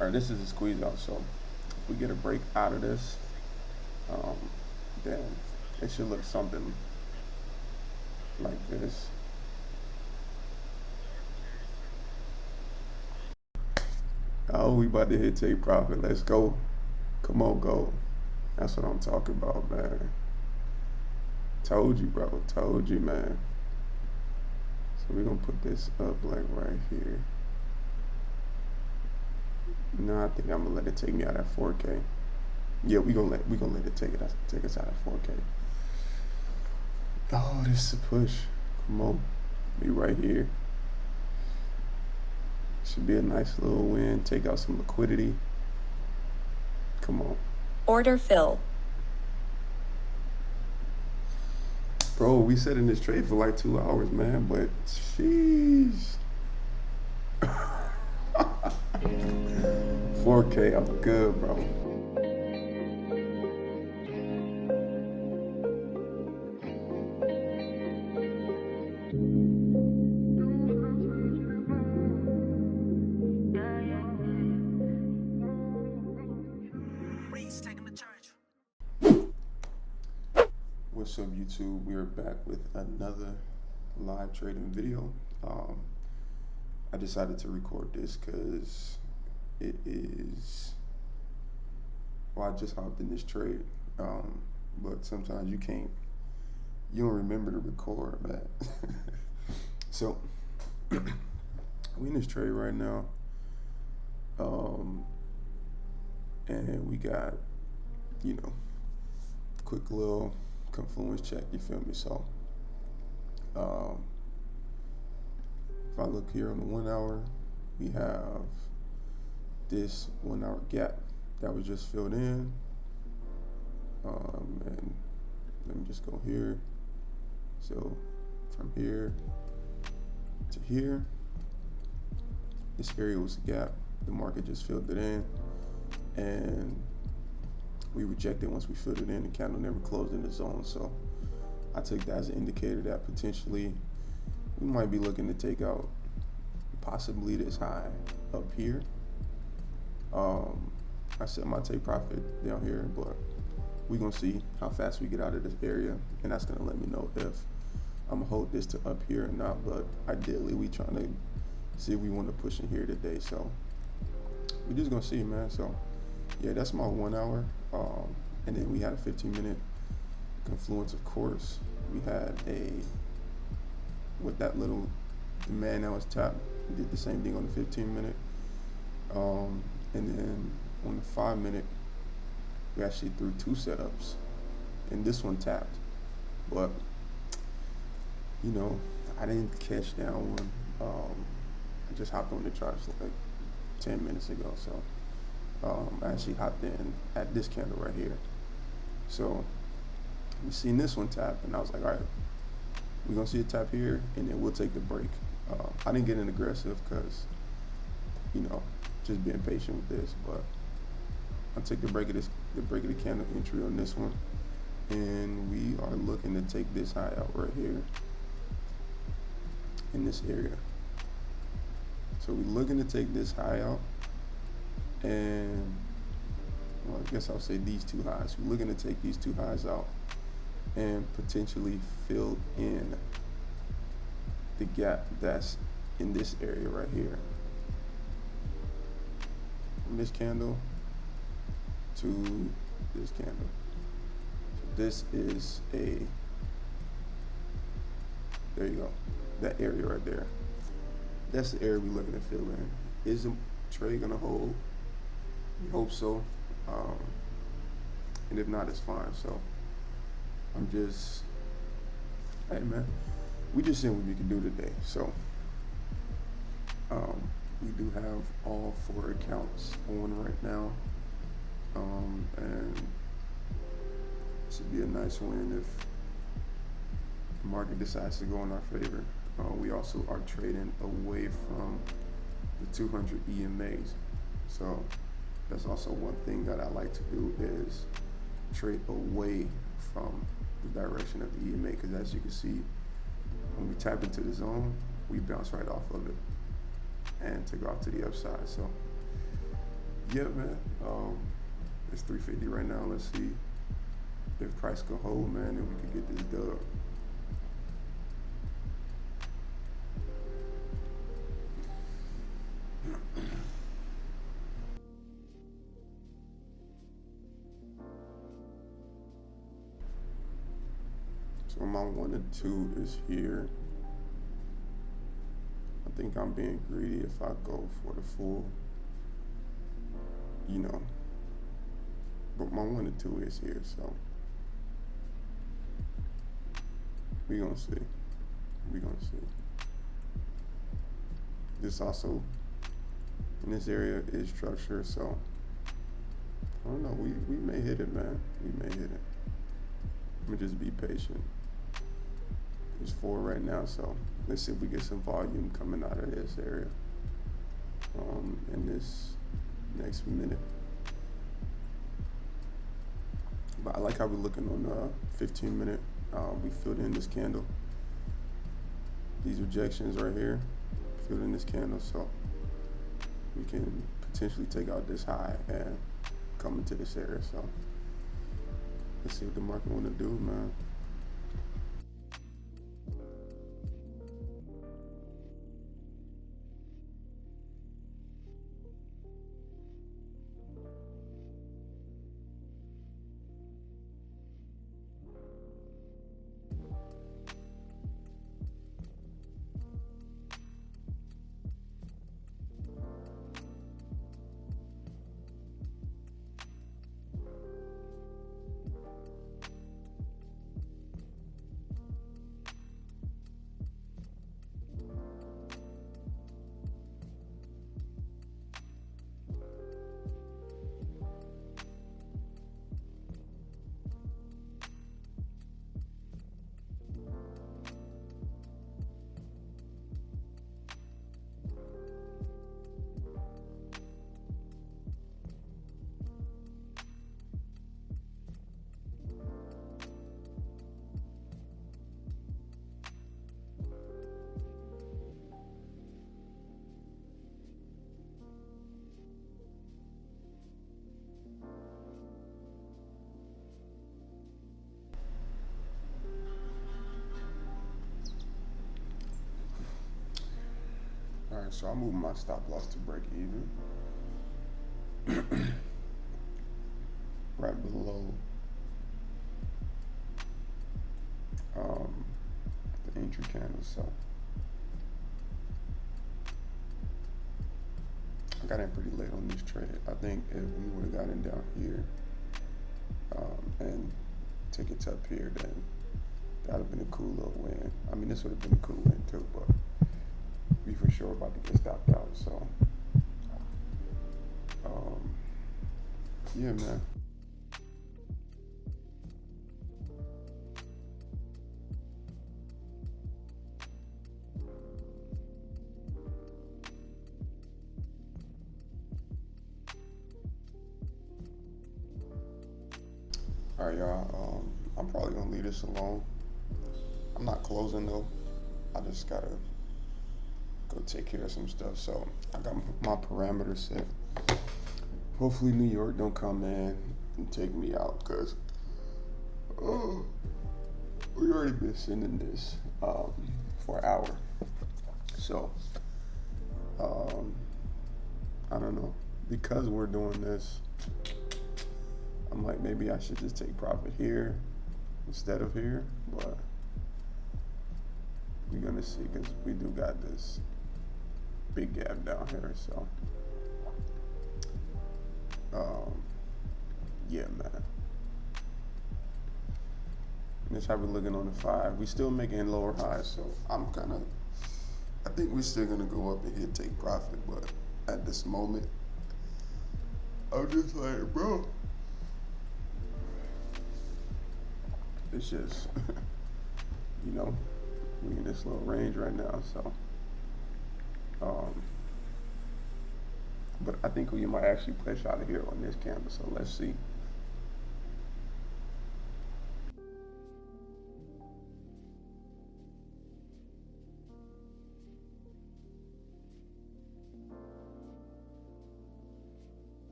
All right, this is a squeeze out. So if we get a break out of this, then it should look something like this. Oh, we about to hit take profit. Let's go. Come on, go. That's what I'm talking about, man. Told you, bro. Told you, man. So we're gonna put this up like right here. No, I think I'm gonna let it take me out at 4K. Yeah, we gonna let it take us out at 4K. Oh, this is a push. Come on, be right here. Should be a nice little win. Take out some liquidity. Come on. Order fill. Bro, we sat in this trade for like 2 hours, man, but sheesh. 4K, I'm good, bro. What's up, YouTube? We are back with another live trading video. I decided to record this because it is, well, I just hopped in this trade, but sometimes you don't remember to record, man. So we in this trade right now, and we got, quick little confluence check, you feel me? So if I look here on the 1 hour, we have this 1 hour gap that was just filled in, and let me just go here. So from here to here, this area was a gap. The market just filled it in, and we rejected once we filled it in. The candle never closed in the zone, so I took that as an indicator that potentially we might be looking to take out possibly this high up here. I set my take profit down here, but we're gonna see how fast we get out of this area, and that's gonna let me know if I'm gonna hold this to up here or not. But ideally, we trying to see if we want to push in here today, so we're just gonna see, man. So yeah, that's my 1 hour, and then we had a 15-minute confluence. Of course, we had with that little demand that was tapped, we did the same thing on the 15-minute, and then on the 5-minute, we actually threw 2 setups, and this one tapped, but I didn't catch that one. I just hopped on the charts like 10 minutes ago, so I actually hopped in at this candle right here. So we seen this one tap, and I was like, all right, we're gonna see a tap here, and then we'll take the break. I didn't get in aggressive because, just being patient with this, but I'll take the break of the candle entry on this one, and we are looking to take this high out right here in this area. So we're looking to take this high out, and well, I guess I'll say these 2 highs. We're looking to take these 2 highs out and potentially fill in the gap that's in this area right here, from this candle to this candle. So this is there you go, that area right there. That's the area we're looking to fill in. Is the trade gonna hold? We hope so, and if not, it's fine. So I'm just, hey man, we just seeing what we can do today. So we do have all 4 accounts on right now, and it should be a nice win if the market decides to go in our favor. We also are trading away from the 200 EMAs, so that's also one thing that I like to do, is trade away from the direction of the EMA, because as you can see, when we tap into the zone, we bounce right off of it and to go out to the upside. So Yeah, man. It's 350 right now. Let's see if price can hold, man, and we could get this dub. So my 1 and 2 is here. I think I'm being greedy if I go for the full, you know. But my 1 and 2 is here, so we gonna see. We gonna see. This also in this area is structure, so I don't know. We may hit it, man. We may hit it. Let me just be patient. It's 4 right now, so let's see if we get some volume coming out of this area in this next minute. But I like how we're looking on the 15-minute. We filled in this candle. These rejections right here, filled in this candle, so we can potentially take out this high and come into this area. So let's see what the market want to do, man. All right, so I moved my stop loss to break even. Right below the entry candle, so I got in pretty late on this trade. I think if we would have gotten down here and take it up here, then that would have been a cool little win. I mean, this would have been a cool win too, but we for sure about to get stopped out. So yeah, man. All right, y'all. I'm probably gonna leave this alone. I'm not closing though. I just gotta go take care of some stuff. So I got my parameters set. Hopefully New York don't come in and take me out, cause we already been sending this for an hour. So I don't know. Because we're doing this, I'm like, maybe I should just take profit here instead of here, but we're gonna see, because we do got this big gap down here. So yeah, man. And that's how we're looking on the 5. We still making lower highs, so I think we're still gonna go up and here take profit, but at this moment I'm just like, bro, it's just you know, we in this little range right now. So but I think we might actually push out of here on this candle, so let's see.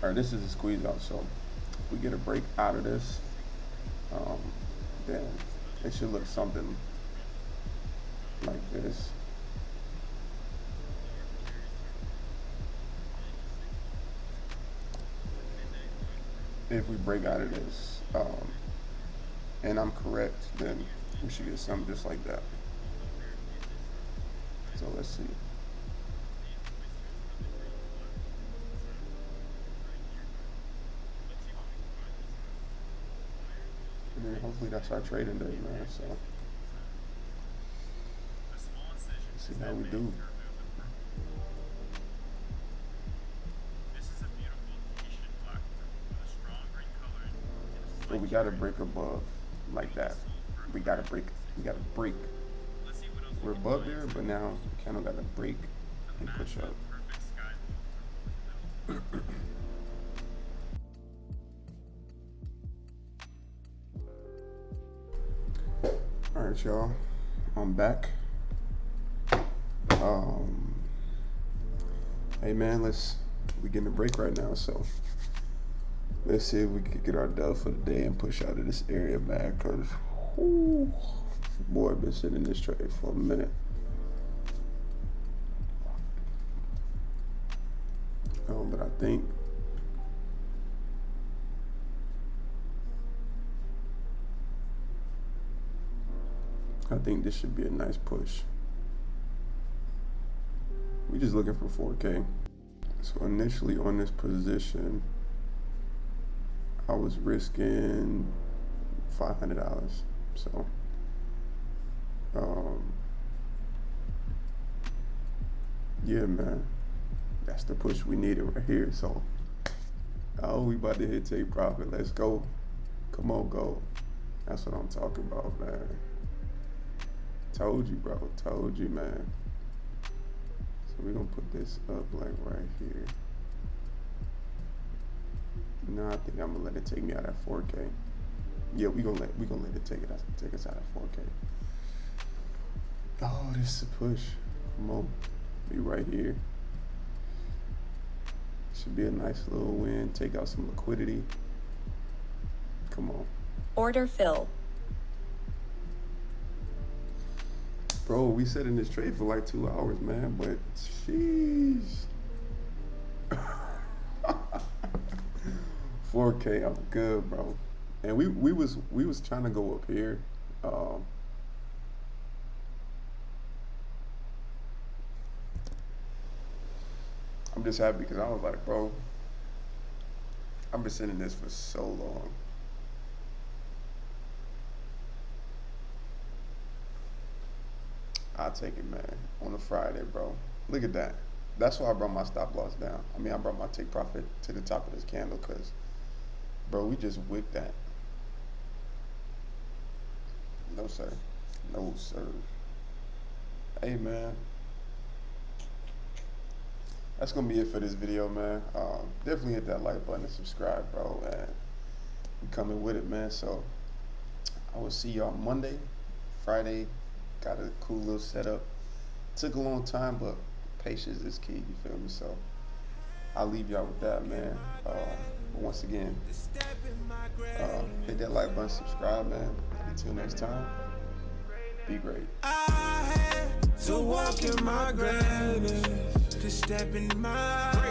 or this is a squeeze out. So if we get a break out of this, then it should look something like this. If we break out of this, and I'm correct, then we should get something just like that. So let's see. And then hopefully that's our trading day, man. So let's see how we do. But we gotta break above like that. We gotta break. We're above there, but now we kind of gotta break and push up. All right, y'all. I'm back. Hey man, we getting a break right now, so let's see if we can get our dub for the day and push out of this area, man. Cause, boy, I've been sitting in this trade for a minute. But I think this should be a nice push. We're just looking for 4K. So initially on this position, I was risking $500. So, yeah, man, that's the push we needed right here. So, we about to hit take profit. Let's go. Come on, go. That's what I'm talking about, man. Told you, bro. Told you, man. So we're gonna put this up like right here. No, I think I'm gonna let it take me out at 4K. Yeah, we gonna let it take us out at 4K. Oh, this is a push. Come on, be right here. Should be a nice little win. Take out some liquidity. Come on. Order fill. Bro, we sat in this trade for like 2 hours, man. But jeez. 4K, I'm good, bro. And we was trying to go up here. I'm just happy because I was like, bro, I've been sitting in this for so long. I'll take it, man. On a Friday, bro. Look at that. That's why I brought my stop loss down. I mean, I brought my take profit to the top of this candle because, bro, we just wicked that. No, sir. No, sir. Hey, man. That's going to be it for this video, man. Definitely hit that like button and subscribe, bro. And we coming with it, man. So I will see y'all Monday, Friday. Got a cool little setup. Took a long time, but patience is key, you feel me? So I'll leave y'all with that, man. But once again, hit that like button, subscribe, man. Until next time, be great. I had to walk in my greatness, to step in my